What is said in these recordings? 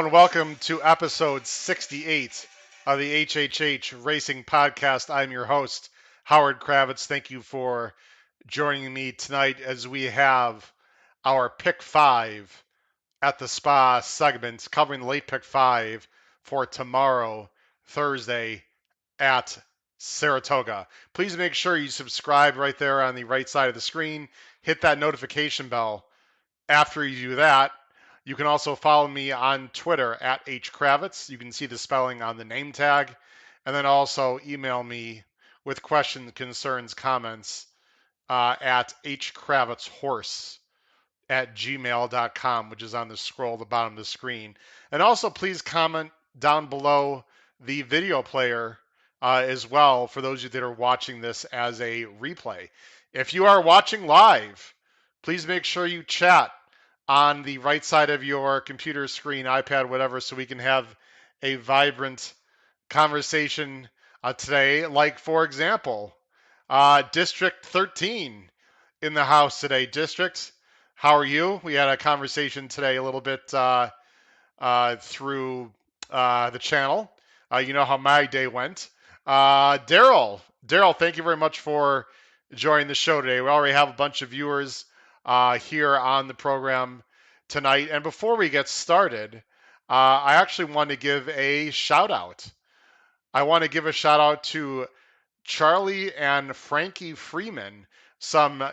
and welcome to episode 68 of the HHH Racing Podcast. I'm your host, Howard Kravitz. Thank you for joining me tonight as we have our Pick 5 at the Spa segment covering the late Pick 5 for tomorrow, Thursday, at Saratoga. Please make sure you subscribe right there on the right side of the screen. Hit that notification bell. After you do that, you can also follow me on Twitter at hkravitz. You can see the spelling on the name tag. And then also email me with questions, concerns, comments at hkravitzhorse@gmail.com, which is on the scroll at the bottom of the screen. And also please comment down below the video player as well for those of you that are watching this as a replay. If you are watching live, please make sure you chat on the right side of your computer screen, iPad, whatever, so we can have a vibrant conversation today. Like, for example, District 13 in the house today. District, how are you? We had a conversation today a little bit through the channel. You know how my day went. Daryl, thank you very much for joining the show today. We already have a bunch of viewers here on the program tonight. And before we get started, I actually want to give a shout out. I want to give a shout out to Charlie and Frankie Freeman, some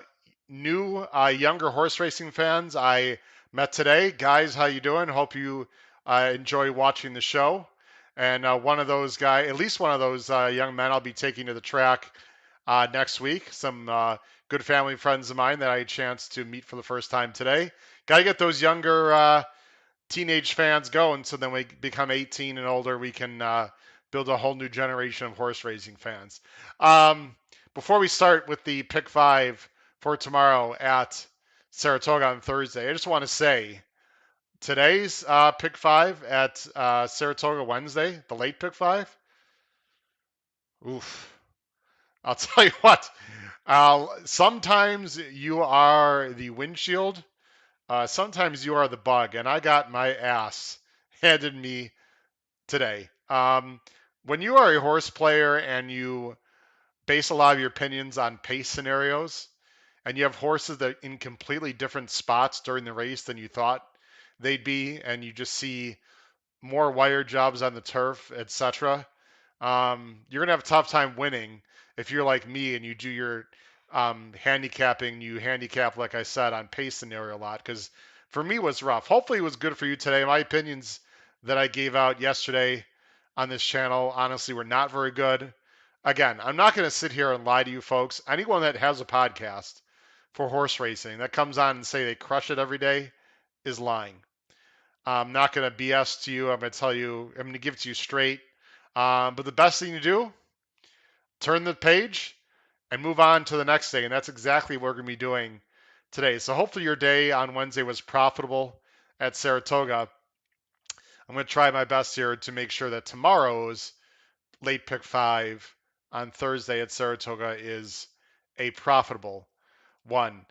new younger horse racing fans I met today. Guys, how you doing? Hope you enjoy watching the show. And one of those guys, at least one of those young men, I'll be taking to the track next week. Some good family friends of mine that I had a chance to meet for the first time today. Got to get those younger teenage fans going, so then we become 18 and older, we can build a whole new generation of horse racing fans. Before we start with the pick 5 for tomorrow at Saratoga on Thursday, I just want to say today's pick 5 at Saratoga Wednesday, the late pick 5. Oof. I'll tell you what. Sometimes you are the windshield. Sometimes you are the bug, and I got my ass handed me today. When you are a horse player and you base a lot of your opinions on pace scenarios, and you have horses that are in completely different spots during the race than you thought they'd be, and you just see more wire jobs on the turf, etc., you're going to have a tough time winning if you're like me and you do your handicapping. You handicap, like I said, on pace scenario a lot, because for me it was rough. Hopefully it was good for you today. My opinions that I gave out yesterday on this channel honestly were not very good. Again, I'm not going to sit here and lie to you folks. Anyone that has a podcast for horse racing that comes on and say they crush it every day is lying. I'm not going to BS to you. I'm going to tell you, I'm going to give it to you straight. But the best thing to do, turn the page and move on to the next day. And that's exactly what we're going to be doing today. So hopefully your day on Wednesday was profitable at Saratoga. I'm going to try my best here to make sure that tomorrow's late pick 5 on Thursday at Saratoga is a profitable one.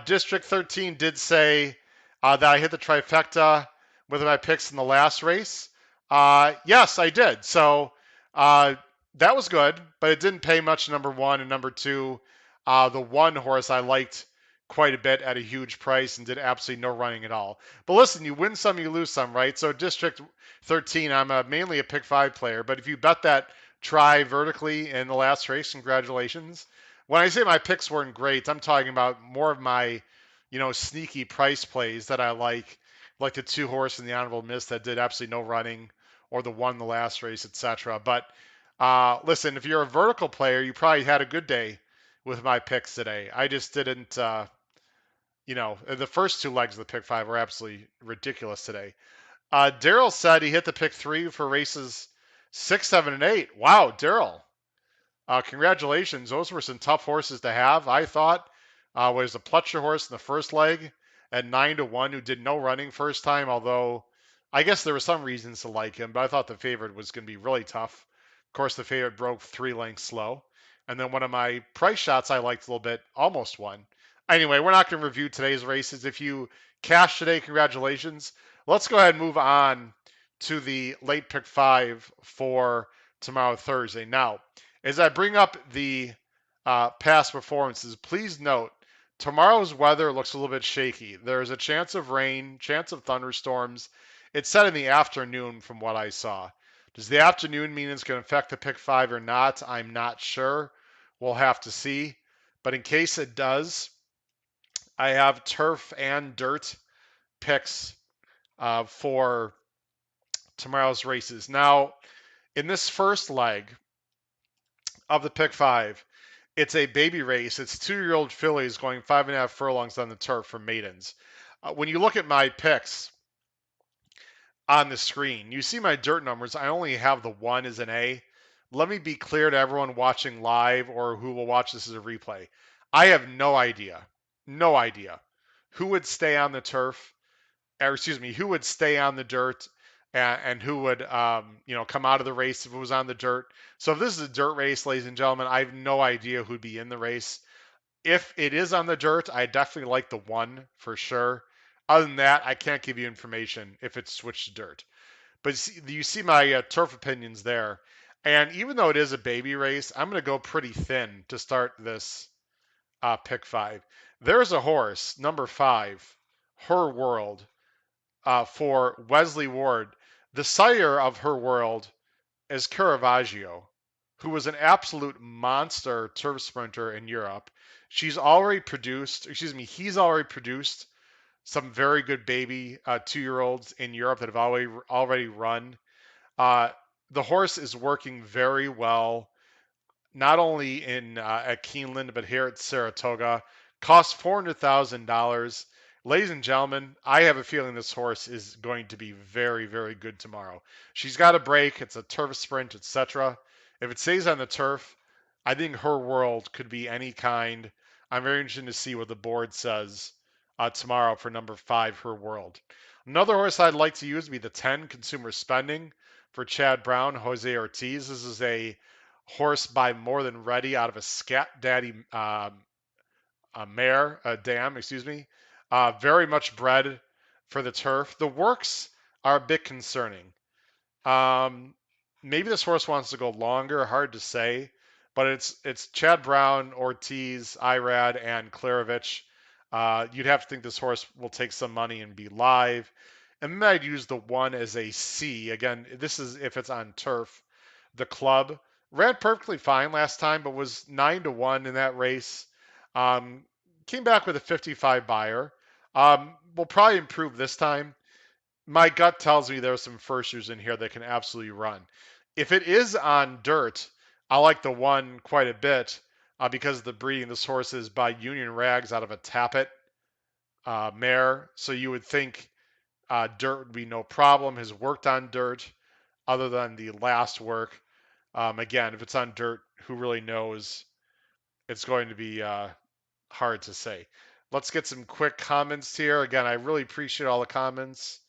District 13 did say that I hit the trifecta with my picks in the last race. Yes, I did. So that was good, but it didn't pay much, number one. And number two, the one horse I liked quite a bit at a huge price and did absolutely no running at all. But listen, you win some, you lose some, right? So District 13, I'm mainly a pick 5 player, but if you bet that try vertically in the last race, congratulations. When I say my picks weren't great, I'm talking about more of my, sneaky price plays that I like the 2 horse and the Honorable Miss that did absolutely no running, or the one in the last race, etc. But listen, if you're a vertical player, you probably had a good day with my picks today. I just didn't, the first 2 legs of the pick 5 were absolutely ridiculous today. Daryl said he hit the pick 3 for races 6, 7, and 8. Wow, Daryl. Congratulations. Those were some tough horses to have. I thought was a Pletcher horse in the first leg at 9-1 who did no running first time, although I guess there were some reasons to like him, but I thought the favorite was going to be really tough. Of course, the favorite broke 3 lengths slow. And then one of my price shots I liked a little bit almost won. Anyway, we're not going to review today's races. If you cashed today, congratulations. Let's go ahead and move on to the late pick five for tomorrow, Thursday. Now, as I bring up the past performances, please note tomorrow's weather looks a little bit shaky. There's a chance of rain, chance of thunderstorms. It's set in the afternoon from what I saw. Does the afternoon mean it's going to affect the pick five or not? I'm not sure. We'll have to see. But in case it does, I have turf and dirt picks for tomorrow's races. Now, in this first leg of the pick five, it's a baby race. It's 2-year-old fillies going 5.5 furlongs on the turf for maidens. When you look at my picks on the screen, you see my dirt numbers. I only have the one as an A. Let me be clear to everyone watching live or who will watch this as a replay. I have no idea who would stay on the turf, or excuse me, who would stay on the dirt and who would, come out of the race if it was on the dirt. So if this is a dirt race, ladies and gentlemen, I have no idea who'd be in the race. If it is on the dirt, I definitely like the one for sure. Other than that, I can't give you information if it's switched to dirt. But you see my turf opinions there. And even though it is a baby race, I'm going to go pretty thin to start this pick five. There's a horse, number 5, Her World, for Wesley Ward. The sire of Her World is Caravaggio, who was an absolute monster turf sprinter in Europe. He's already produced some very good baby 2-year-olds in Europe that have already run. Uh, the horse is working very well, not only in at Keeneland but here at Saratoga. Costs $400,000. Ladies and gentlemen, I have a feeling this horse is going to be very, very good tomorrow. She's got a break. It's a turf sprint, etc. If it stays on the turf, I think Her World could be any kind. I'm very interested to see what the board says tomorrow for number 5, Her World. Another horse I'd like to use would be the 10, Consumer Spending, for Chad Brown, Jose Ortiz. This is a horse by More Than Ready out of a Scat Daddy a mare, a dam, excuse me. Very much bred for the turf. The works are a bit concerning. Um, Maybe this horse wants to go longer, hard to say, but it's Chad Brown, Ortiz, Irad, and Klarovich. You'd have to think this horse will take some money and be live. And then I'd use the one as a C. Again, this is if it's on turf. The club ran perfectly fine last time, but was 9-1 in that race. Um, Came back with a 55 buyer. Will probably improve this time. My gut tells me there's some firsters in here that can absolutely run. If it is on dirt, I like the one quite a bit because of the breeding. This horse is by Union Rags out of a Tappet mare. So you would think dirt would be no problem. Has worked on dirt other than the last work. Again, if it's on dirt, who really knows? It's going to be hard to say. Let's get some quick comments here. Again, I really appreciate all the comments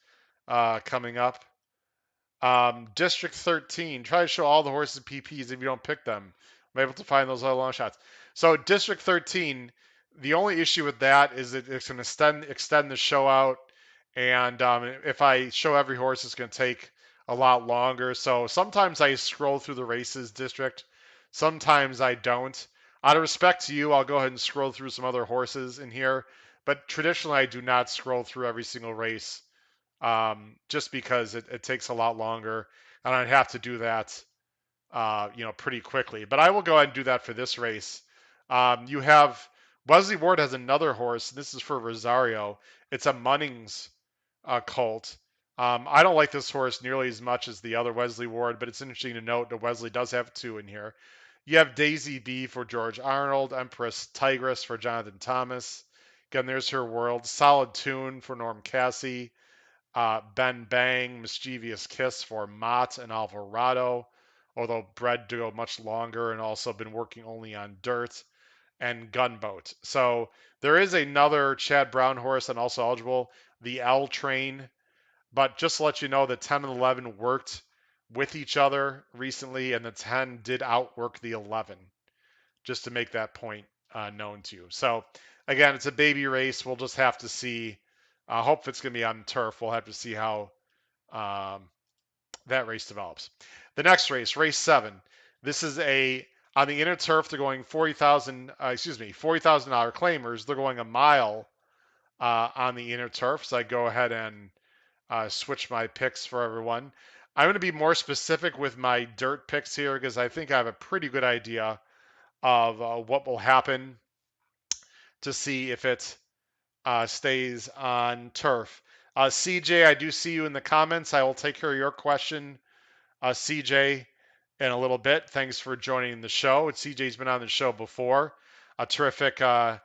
coming up. District 13. Try to show all the horses PPs if you don't pick them. I'm able to find those other long shots. So District 13, the only issue with that is that it's going to extend the show out. And if I show every horse, it's going to take a lot longer. So sometimes I scroll through the races district. Sometimes I don't. Out of respect to you, I'll go ahead and scroll through some other horses in here. But traditionally, I do not scroll through every single race just because it takes a lot longer. And I'd have to do that, pretty quickly. But I will go ahead and do that for this race. You have Wesley Ward has another horse. This is for Rosario. It's a Munnings colt. I don't like this horse nearly as much as the other Wesley Ward, but it's interesting to note that Wesley does have 2 in here. You have Daisy B for George Arnold, Empress Tigress for Jonathan Thomas. Again, there's Her World. Solid Tune for Norm Cassie. Ben Bang, Mischievous Kiss for Mott and Alvarado, although bred to go much longer and also been working only on dirt, and Gunboat. So there is another Chad Brown horse and also eligible, the L Train. But just to let you know, the 10 and 11 worked with each other recently, and the 10 did outwork the 11, just to make that point known to you. So again, it's a baby race. We'll just have to see. I hope it's going to be on turf. We'll have to see how that race develops. The next race, race 7. This is on the inner turf. They're going 40,000. $40,000 claimers. They're going a mile on the inner turf. So I go ahead and switch my picks for everyone. I'm going to be more specific with my dirt picks here because I think I have a pretty good idea of what will happen to see if it stays on turf. CJ, I do see you in the comments. I will take care of your question, CJ, in a little bit. Thanks for joining the show. CJ's been on the show before. A terrific fan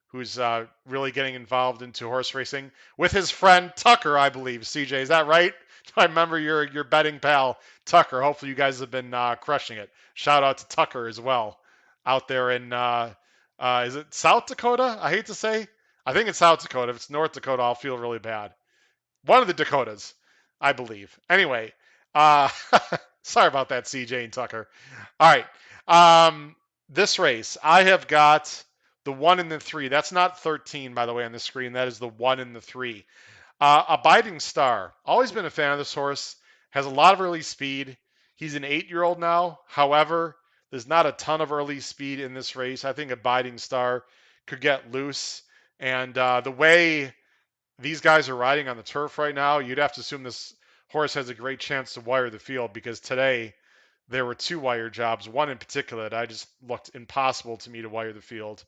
who's really getting involved into horse racing with his friend Tucker, I believe. CJ, is that right? I remember your betting pal Tucker. Hopefully, you guys have been crushing it. Shout out to Tucker as well, out there in is it South Dakota? I hate to say. I think it's South Dakota. If it's North Dakota, I'll feel really bad. One of the Dakotas, I believe. Anyway, uh, sorry about that, CJ and Tucker. All right. This race, I have got the 1 and the 3. That's not 13, by the way, on the screen. That is the 1 and the 3. Abiding Star. Always been a fan of this horse. Has a lot of early speed. He's an 8-year-old now. However, there's not a ton of early speed in this race. I think Abiding Star could get loose. And the way these guys are riding on the turf right now, you'd have to assume this horse has a great chance to wire the field because today there were 2 wire jobs, one in particular that I just looked impossible to me to wire the field,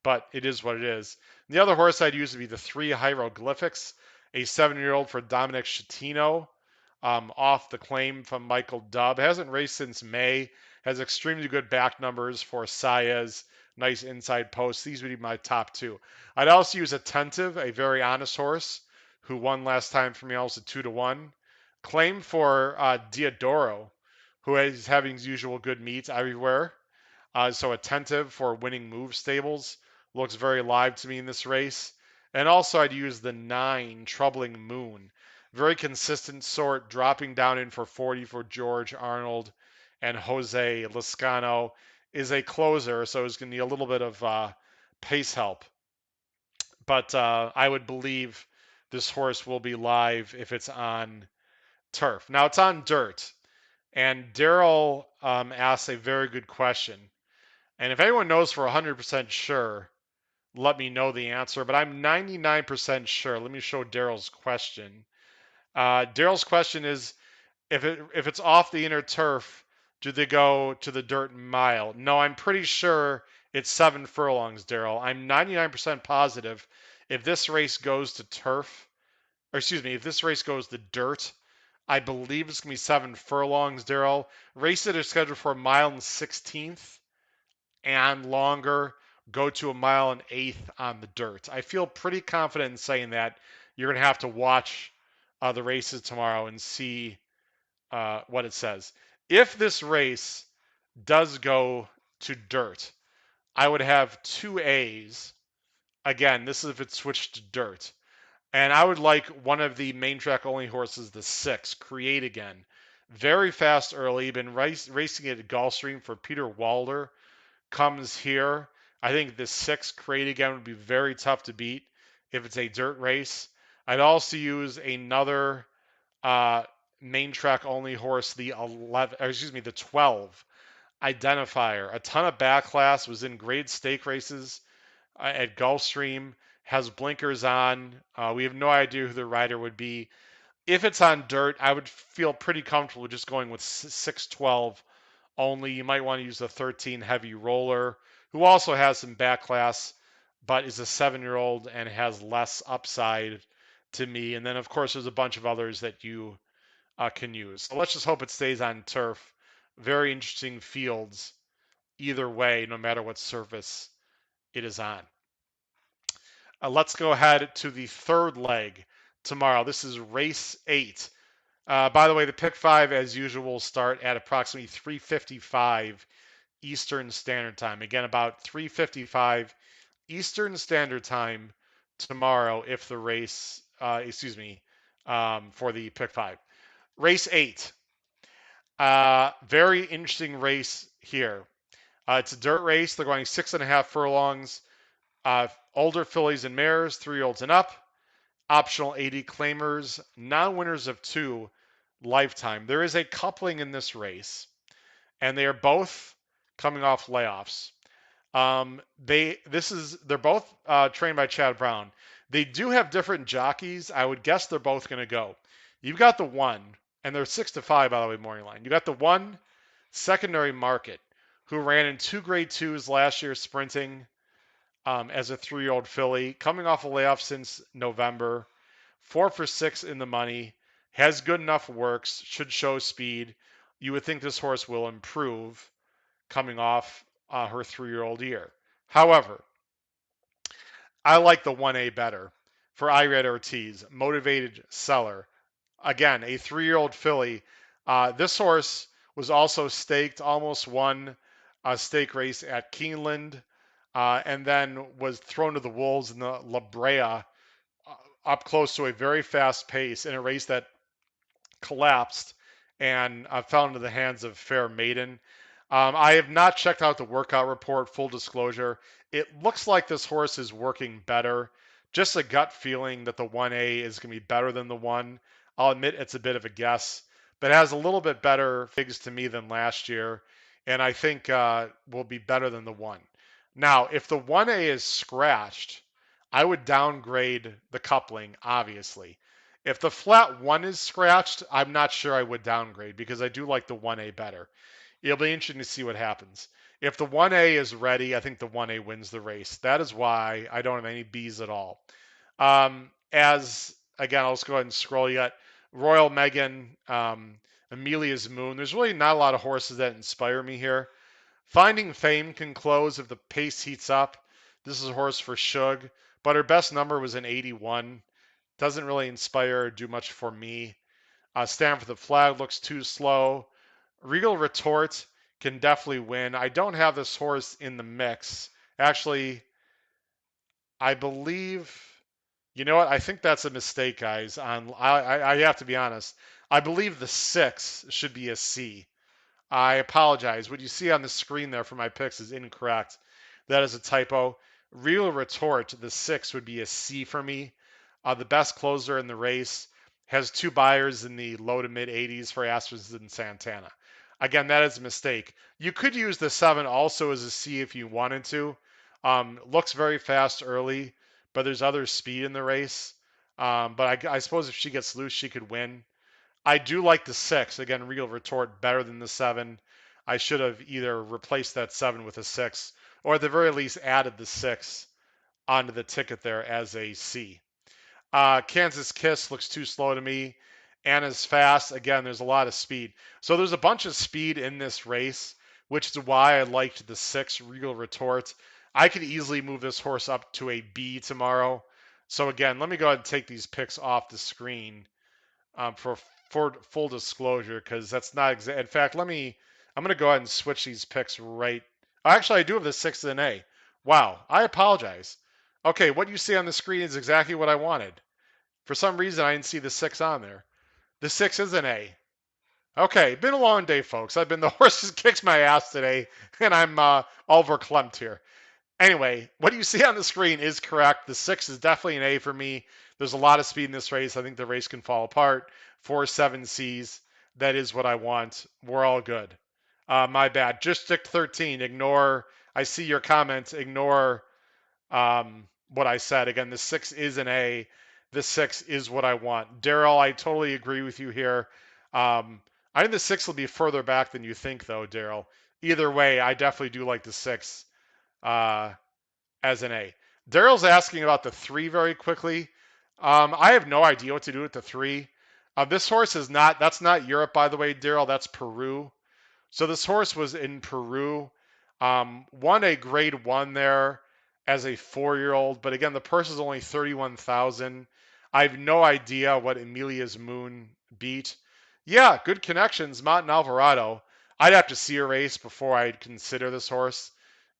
but it is what it is. And the other horse I'd use would be the 3 Hieroglyphics, a 7-year-old for Dominic Chatino, off the claim from Michael Dubb. Hasn't raced since May, has extremely good back numbers for Saez, nice inside post. These would be my top 2. I'd also use Attentive, a very honest horse who won last time for me, also 2-1. Claim for Diodoro, who is having his usual good meets everywhere. So Attentive for winning move stables looks very live to me in this race. And also I'd use the 9 Troubling Moon. Very consistent sort, dropping down in for 40 for George Arnold, and Jose Lascano is a closer, so he's going to need a little bit of pace help. But I would believe this horse will be live if it's on turf. Now it's on dirt. And Daryl asks a very good question. And if anyone knows for 100% sure, let me know the answer. But I'm 99% sure. Let me show Daryl's question. Daryl's question is, if it's off the inner turf, do they go to the dirt mile? No, I'm pretty sure it's 7 furlongs, Daryl. I'm 99% positive if this race goes to turf, or excuse me, if this race goes to dirt, I believe it's going to be 7 furlongs, Daryl. Races are scheduled for a mile and 16th and longer. Go to a mile and 1/8 on the dirt. I feel pretty confident in saying that. You're going to have to watch the races tomorrow and see what it says. If this race does go to dirt, I would have 2 A's. Again, this is if it switched to dirt. And I would like one of the main track only horses, the 6, Create Again. Very fast early. Been racing it at Gulfstream for Peter Walder. Comes here. I think the 6, Create Again, would be very tough to beat if it's a dirt race. I'd also use another main track only horse, the 12 Identifier. A ton of backlass, was in grade stake races at Gulfstream, has blinkers on. We have no idea who the rider would be. If it's on dirt, I would feel pretty comfortable just going with 6-12 only. You might want to use the 13 Heavy Roller, who also has some backlass, but is a 7-year-old and has less upside to me. And then, of course, there's a bunch of others that you can use. So let's just hope it stays on turf. Very interesting fields either way, no matter what surface it is on. Let's go ahead to the 3rd leg tomorrow. This is race 8. By the way, the pick 5, as usual, will start at approximately 3:55 Eastern Standard Time. Again, about 3:55 Eastern Standard Time tomorrow if the race, for the pick 5. Race 8. Very interesting race here. It's a dirt race. They're going 6.5 furlongs. Older fillies and mares, 3-year-olds and up. optional 80 claimers, non-winners of 2, lifetime. There is a coupling in this race, and they are both coming off layoffs. They're both trained by Chad Brown. They do have different jockeys. I would guess they're both going to go. You've got the one, and they're 6-5 by the way, morning line. You got the one secondary market who ran in 2 grade 2s last year sprinting as a 3-year-old filly, coming off a layoff since November, 4 for 6 in the money, has good enough works, should show speed. You would think this horse will improve coming off her 3-year-old year. However, I like the 1A better for Irad Ortiz, motivated seller. Again, a 3-year-old filly. This horse was also staked, almost won a stake race at Keeneland, and then was thrown to the wolves in the La Brea up close to a very fast pace in a race that collapsed and fell into the hands of Fair Maiden. I have not checked out the workout report, full disclosure. It looks like this horse is working better. Just a gut feeling that the 1A is going to be better than the 1. I'll admit it's a bit of a guess, but it has a little bit better figs to me than last year, and I think will be better than the 1. Now, if the 1A is scratched, I would downgrade the coupling, obviously. If the flat 1 is scratched, I'm not sure I would downgrade because I do like the 1A better. It'll be interesting to see what happens. If the 1A is ready, I think the 1A wins the race. That is why I don't have any Bs at all. As again, I'll just go ahead and scroll. You got Royal Megan, Amelia's Moon. There's really not a lot of horses that inspire me here. Finding Fame can close if the pace heats up. This is a horse for Shug, but her best number was an 81. Doesn't really inspire or do much for me. Stand for the Flag looks too slow. Regal Retort can definitely win. I don't have this horse in the mix. Actually, I believe, you know what? I think that's a mistake, guys. I have to be honest. I believe the 6 should be a C. I apologize. What you see on the screen there for my picks is incorrect. That is a typo. Real Retort, the 6 would be a C for me. The best closer in the race has 2 buyers in the low to mid 80s for Astros and Santana. Again, that is a mistake. You could use the 7 also as a C if you wanted to. Looks very fast early, but there's other speed in the race. But I suppose if she gets loose, she could win. I do like the 6. Again, Real Retort better than the 7. I should have either replaced that 7 with a 6, or at the very least added the 6 onto the ticket there as a C. Kansas Kiss looks too slow to me. Anna's fast. Again, there's a lot of speed. So there's a bunch of speed in this race, which is why I liked the 6 Regal Retort. I could easily move this horse up to a B tomorrow. So again, let me go ahead and take these picks off the screen for full disclosure, because that's not exact. In fact, I'm going to go ahead and switch these picks right. Actually, I do have the 6 and A. Wow, I apologize. Okay, what you see on the screen is exactly what I wanted. For some reason, I didn't see the 6 on there. The 6 is an A. Okay, been a long day, folks. The horses kicked my ass today, and I'm all verklempt here. Anyway, what you see on the screen is correct. The 6 is definitely an A for me. There's a lot of speed in this race. I think the race can fall apart. 4-7 Cs. That is what I want. We're all good. My bad. Just stick 13. Ignore. I see your comments. Ignore what I said. Again, the 6 is an A. The 6 is what I want. Daryl, I totally agree with you here. I think the 6 will be further back than you think, though, Daryl. Either way, I definitely do like the 6 as an A. Daryl's asking about the 3 very quickly. I have no idea what to do with the 3. This horse is not, that's not Europe, by the way, Daryl. That's Peru. So this horse was in Peru. Won a grade 1 there as a 4-year-old. But again, the purse is only $31,000. I have no idea what Amelia's Moon beat. Yeah, good connections, Mont Alvarado. I'd have to see a race before I'd consider this horse.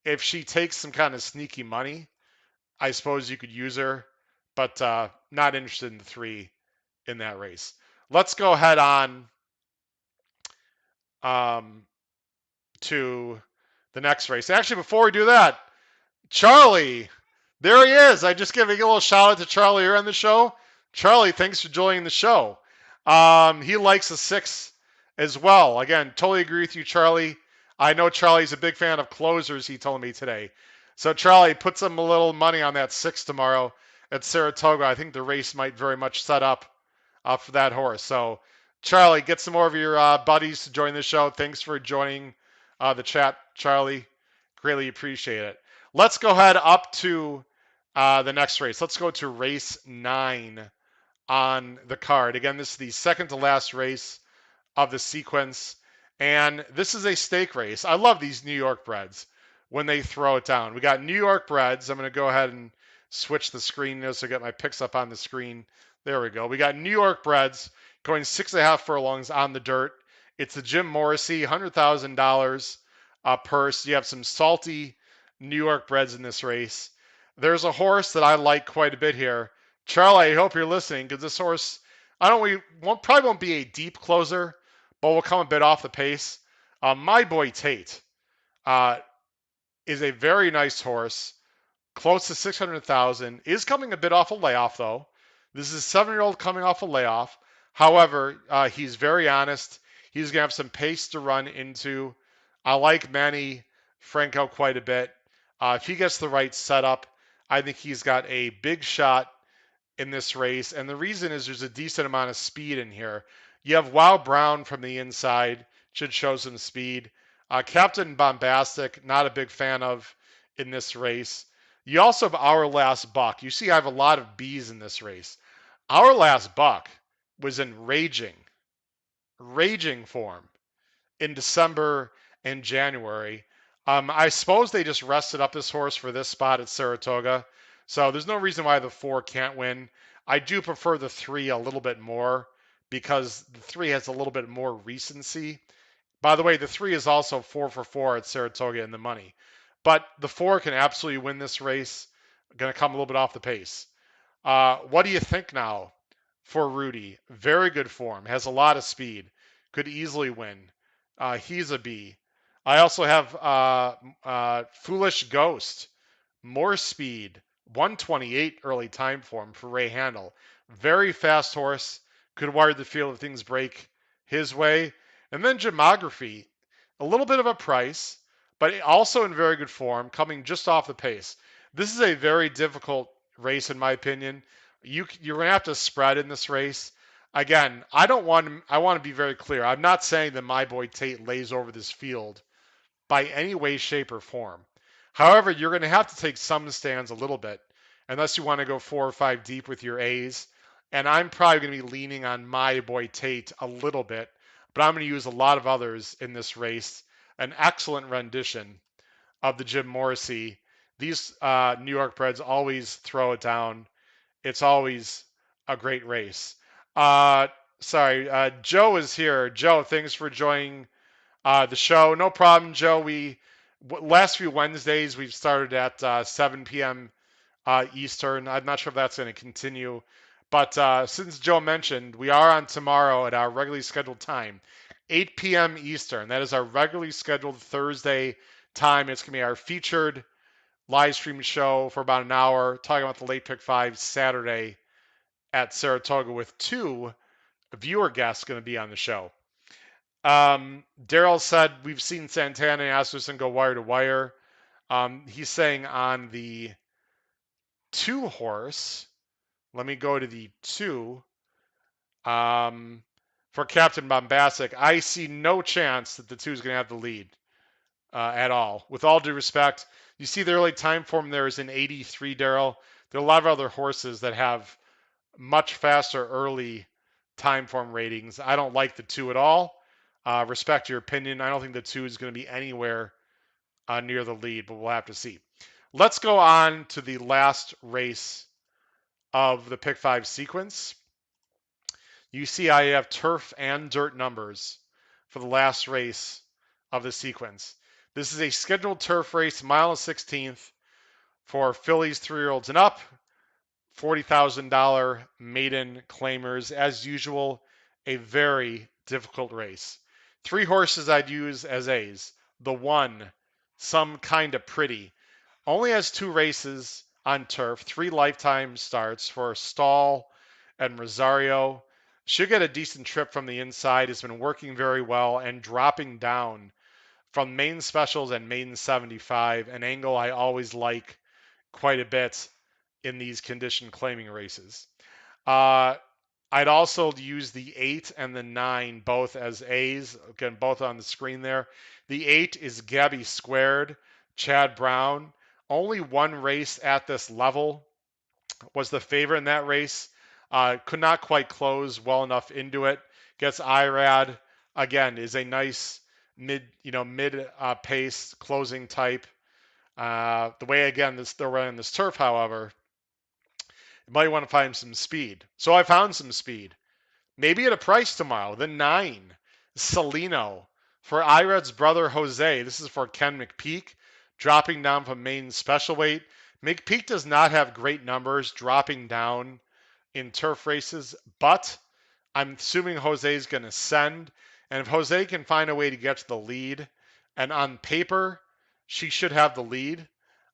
If she takes some kind of sneaky money, I suppose you could use her, but not interested in the 3 in that race. Let's go head on to the next race. Actually, before we do that, Charlie, there he is. I just gave a little shout out to Charlie here on the show. Charlie, thanks for joining the show. He likes a 6 as well. Again, totally agree with you, Charlie. I know Charlie's a big fan of closers, he told me today. So, Charlie, put some little money on that 6 tomorrow at Saratoga. I think the race might very much set up for that horse. So, Charlie, get some more of your buddies to join the show. Thanks for joining the chat, Charlie. Greatly appreciate it. Let's go ahead up to the next race. Let's go to race 9 on the card. Again, this is the second to last race of the sequence. And this is a stake race. I love these New York breds when they throw it down. We got New York breds. I'm going to go ahead and switch the screen so I get my picks up on the screen. There we go. We got New York breds going 6.5 furlongs on the dirt. It's the Jim Morrissey $100,000 purse. You have some salty New York breds in this race. There's a horse that I like quite a bit here. Charlie, I hope you're listening because this horse, I don't we won't probably won't be a deep closer, but will come a bit off the pace. My boy Tate uh, is a very nice horse, close to 600,000. Is coming a bit off a layoff though. This is a 7-year-old coming off a layoff. However, he's very honest. He's gonna have some pace to run into. I like Manny Franco quite a bit. If he gets the right setup, I think he's got a big shot in this race. And the reason is there's a decent amount of speed in here. You have Wow Brown from the inside, should show some speed. Captain Bombastic, not a big fan of in this race. You also have Our Last Buck. You see, I have a lot of B's in this race. Our Last Buck was in raging form in December and January. I suppose they just rested up this horse for this spot at Saratoga. So there's no reason why the 4 can't win. I do prefer the 3 a little bit more because the 3 has a little bit more recency. By the way, the 3 is also 4 for 4 at Saratoga in the money. But the 4 can absolutely win this race. Going to come a little bit off the pace. What do you think now for Rudy? Very good form. Has a lot of speed. Could easily win. He's a B. I also have Foolish Ghost. More speed. 128 early time form for Ray Handel. Very fast horse. Could wire the field if things break his way. And then Gemography. A little bit of a price, but also in very good form, coming just off the pace. This is a very difficult race, in my opinion. You're going to have to spread in this race. Again, I want to be very clear. I'm not saying that my boy Tate lays over this field by any way, shape, or form. However, you're going to have to take some stands a little bit, unless you want to go 4 or 5 deep with your A's. And I'm probably going to be leaning on my boy Tate a little bit, but I'm going to use a lot of others in this race. An excellent rendition of the Jim Morrissey. These New York breds always throw it down. It's always a great race. Joe is here. Joe, thanks for joining the show. No problem, Joe. Last few Wednesdays we've started at 7 p.m. Eastern. I'm not sure if that's going to continue, but since Joe mentioned, we are on tomorrow at our regularly scheduled time, 8 p.m. Eastern. That is our regularly scheduled Thursday time. It's going to be our featured live stream show for about an hour, talking about the late pick 5 Saturday at Saratoga with 2 viewer guests going to be on the show. Daryl said we've seen Santana and Asmussen go wire to wire. He's saying on the 2 horse, let me go to the 2. For Captain Bombastic, I see no chance that the 2 is going to have the lead at all. With all due respect, you see the early time form there is in 83, Daryl. There are a lot of other horses that have much faster early time form ratings. I don't like the 2 at all. Respect your opinion. I don't think the 2 is going to be anywhere near the lead, but we'll have to see. Let's go on to the last race of the pick 5 sequence. You see I have turf and dirt numbers for the last race of the sequence. This is a scheduled turf race, mile and 16th for fillies 3-year-olds and up. $40,000 maiden claimers. As usual, a very difficult race. 3 horses I'd use as A's. The 1, Some Kinda Pretty, only has 2 races on turf, 3 lifetime starts for a stall and Rosario. Should get a decent trip from the inside. Has been working very well and dropping down from main specials and main 75, an angle I always like quite a bit in these condition claiming races. Uh, I'd also use the 8 and the 9 both as A's. Again, both on the screen there. The 8 is Gabby Squared, Chad Brown. Only one race at this level, was the favorite in that race. Could not quite close well enough into it. Gets IRAD. Again, is a nice mid pace closing type. The way again they're running this turf, however, you might want to find some speed. So I found some speed. Maybe at a price tomorrow. The 9, Salino for Irad's brother Jose. This is for Ken McPeak, dropping down from main special weight. McPeak does not have great numbers dropping down in turf races, but I'm assuming Jose's going to send. And if Jose can find a way to get to the lead, and on paper, she should have the lead.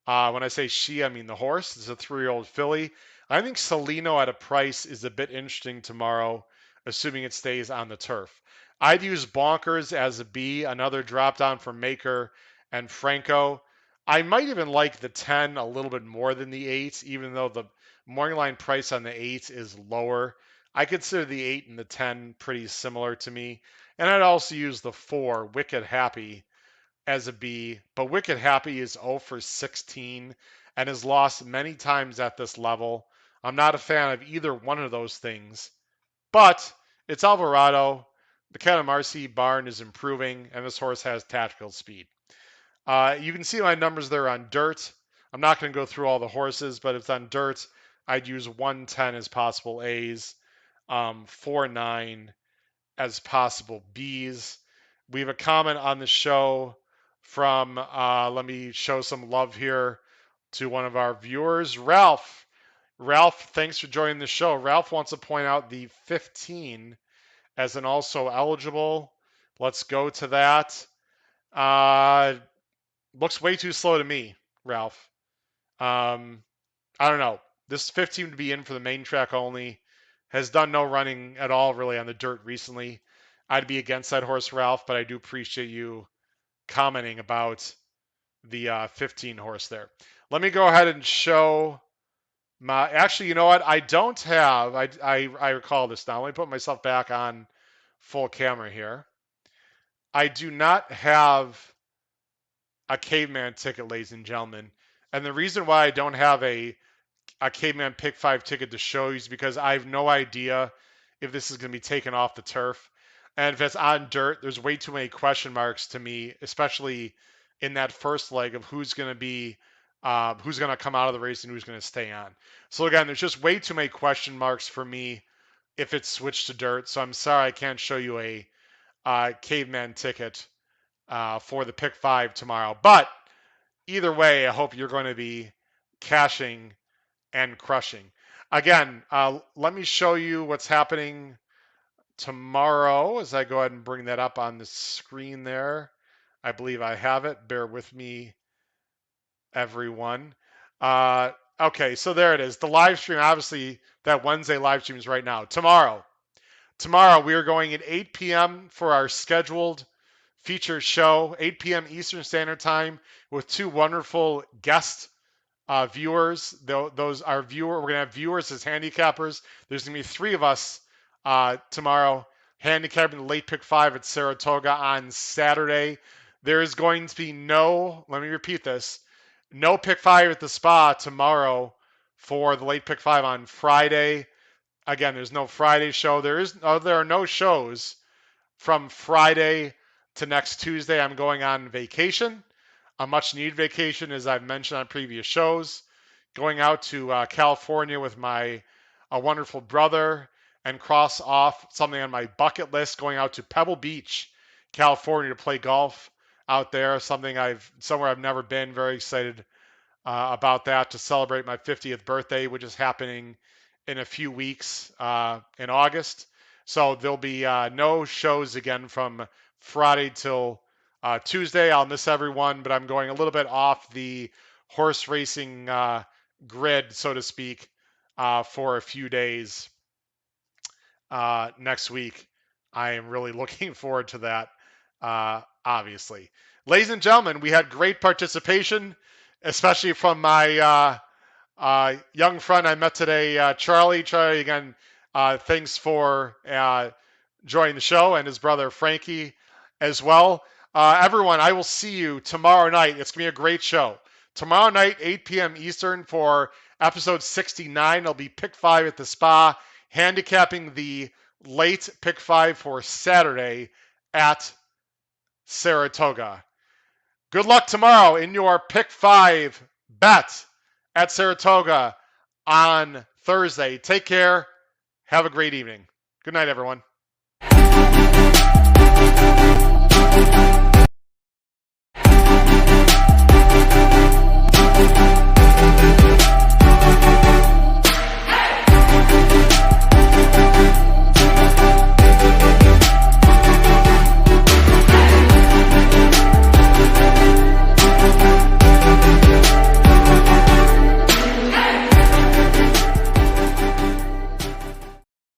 When I say she, I mean the horse. It's a 3-year-old filly. I think Salino at a price is a bit interesting tomorrow, assuming it stays on the turf. I'd use Bonkers as a B, another drop down for Maker and Franco. I might even like the 10 a little bit more than the 8, even though the morning line price on the 8 is lower. I consider the 8 and the 10 pretty similar to me. And I'd also use the 4, Wicked Happy, as a B. But Wicked Happy is 0 for 16 and has lost many times at this level. I'm not a fan of either one of those things. But it's Alvarado. The Catamarcy barn is improving, and this horse has tactical speed. You can see my numbers there on dirt. I'm not going to go through all the horses, but if it's on dirt, I'd use 110 as possible A's, 4-9 as possible B's. We have a comment on the show from, let me show some love here to one of our viewers, Ralph. Ralph, thanks for joining the show. Ralph wants to point out the 15 as an also eligible. Let's go to that. Looks way too slow to me, Ralph. I don't know. This 15 to be in for the main track only. Has done no running at all really on the dirt recently. I'd be against that horse, Ralph, but I do appreciate you commenting about the 15 horse there. Let me go ahead and show my. Actually, you know what? I don't have. I recall this now. Let me put myself back on full camera here. I do not have a caveman ticket, ladies and gentlemen. And the reason why I don't have a caveman pick 5 ticket to show you is because I have no idea if this is going to be taken off the turf. And if it's on dirt, there's way too many question marks to me, especially in that first leg of who's going to come out of the race and who's going to stay on. So again, there's just way too many question marks for me if it's switched to dirt. So I'm sorry I can't show you a caveman ticket for the pick 5 tomorrow. But either way, I hope you're going to be cashing and crushing. Again, let me show you what's happening tomorrow as I go ahead and bring that up on the screen there. I believe I have it. Bear with me, everyone. Okay, so there it is. The live stream, obviously, that Wednesday live stream is right now. Tomorrow we are going at 8 p.m. for our scheduled featured show, 8 p.m. Eastern Standard Time, with 2 wonderful guest viewers. Those are We're gonna have viewers as handicappers. There's gonna be 3 of us tomorrow handicapping the late pick 5 at Saratoga on Saturday. There is going to be no. Let me repeat this: no pick 5 at the spa tomorrow for the late pick 5 on Friday. Again, there's no Friday show. There are no shows from Friday to next Tuesday. I'm going on vacation. A much needed vacation, as I've mentioned on previous shows, going out to California with my a wonderful brother and cross off something on my bucket list, going out to Pebble Beach, California to play golf out there, somewhere I've never been. Very excited about that to celebrate my 50th birthday, which is happening in a few weeks in August. So there'll be no shows again from Friday till Tuesday. I'll miss everyone, but I'm going a little bit off the horse racing grid, so to speak, for a few days next week. I am really looking forward to that, obviously. Ladies and gentlemen, we had great participation, especially from my young friend I met today, Charlie. Charlie, again, thanks for joining the show, and his brother Frankie as well. Everyone, I will see you tomorrow night. It's going to be a great show. Tomorrow night, 8 p.m. Eastern for episode 69. It'll be pick five at the spa, handicapping the late pick five for Saturday at Saratoga. Good luck tomorrow in your pick five bet at Saratoga on Thursday. Take care. Have a great evening. Good night, everyone.